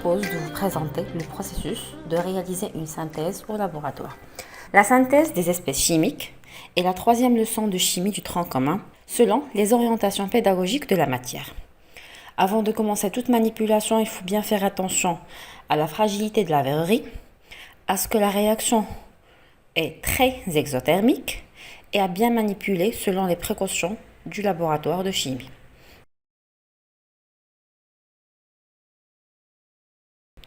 propose de vous présenter le processus de réaliser une synthèse au laboratoire. La synthèse des espèces chimiques est la troisième leçon de chimie du tronc commun selon les orientations pédagogiques de la matière. Avant de commencer toute manipulation, il faut bien faire attention à la fragilité de la verrerie, à ce que la réaction est très exothermique et à bien manipuler selon les précautions du laboratoire de chimie.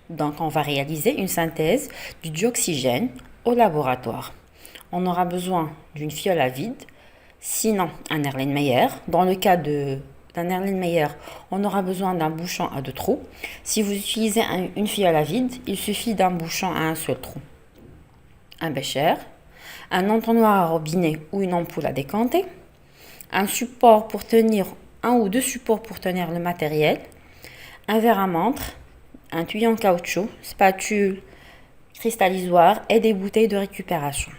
Donc, on va réaliser une synthèse du dioxygène au laboratoire. On aura besoin d'une fiole à vide, sinon un Erlenmeyer. Dans le cas d'un Erlenmeyer, on aura besoin d'un bouchon à 2 trous. Si vous utilisez une fiole à vide, il suffit d'un bouchon à un seul trou. Un bécher, un entonnoir à robinet ou une ampoule à décanter, un ou deux supports pour tenir le matériel, un verre à montre, un tuyau en caoutchouc, spatule, cristallisoire et des bouteilles de récupération.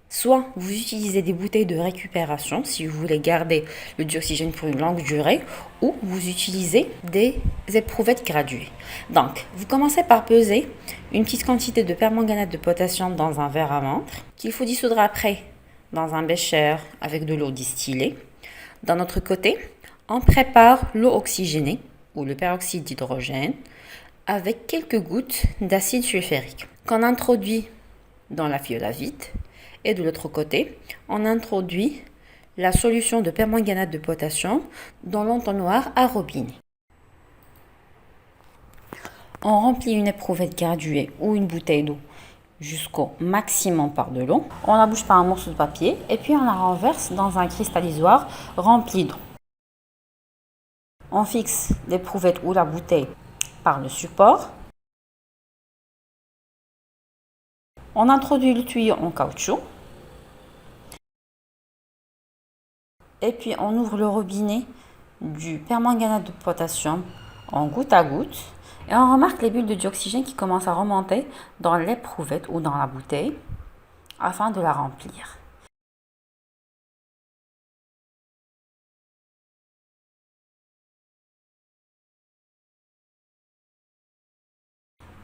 Soit vous utilisez des bouteilles de récupération si vous voulez garder le dioxygène pour une longue durée, ou vous utilisez des éprouvettes graduées. Donc, vous commencez par peser une petite quantité de permanganate de potassium dans un verre à montre qu'il faut dissoudre après dans un bécher avec de l'eau distillée. D'un autre côté, on prépare l'eau oxygénée ou le peroxyde d'hydrogène avec quelques gouttes d'acide sulfurique qu'on introduit dans la fiole à vide. Et de l'autre côté, on introduit la solution de permanganate de potassium dans l'entonnoir à robinet. On remplit une éprouvette graduée ou une bouteille d'eau jusqu'au maximum par de l'eau. On la bouche par un morceau de papier et puis on la renverse dans un cristallisoire rempli d'eau. On fixe l'éprouvette ou la bouteille par le support. On introduit le tuyau en caoutchouc. Et puis on ouvre le robinet du permanganate de potassium en goutte à goutte. Et on remarque les bulles de dioxygène qui commencent à remonter dans l'éprouvette ou dans la bouteille afin de la remplir.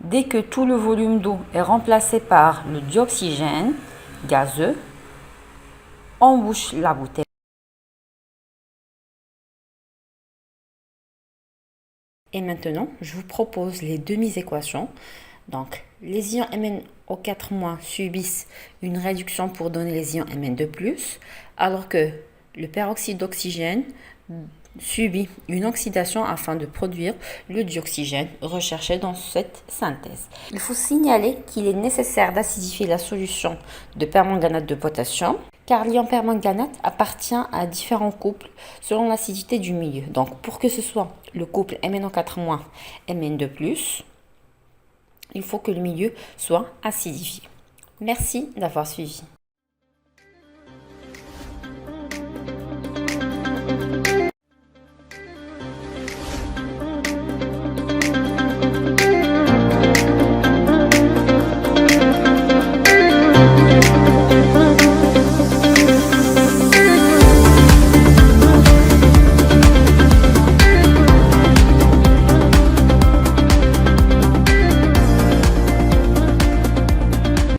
Dès que tout le volume d'eau est remplacé par le dioxygène gazeux, on bouche la bouteille. Et maintenant, je vous propose les demi-équations. Donc, les ions MnO4- subissent une réduction pour donner les ions Mn2+, alors que le peroxyde d'oxygène subit une oxydation afin de produire le dioxygène recherché dans cette synthèse. Il faut signaler qu'il est nécessaire d'acidifier la solution de permanganate de potassium car l'ion permanganate appartient à différents couples selon l'acidité du milieu. Donc pour que ce soit le couple MnO4- Mn2+, il faut que le milieu soit acidifié. Merci d'avoir suivi.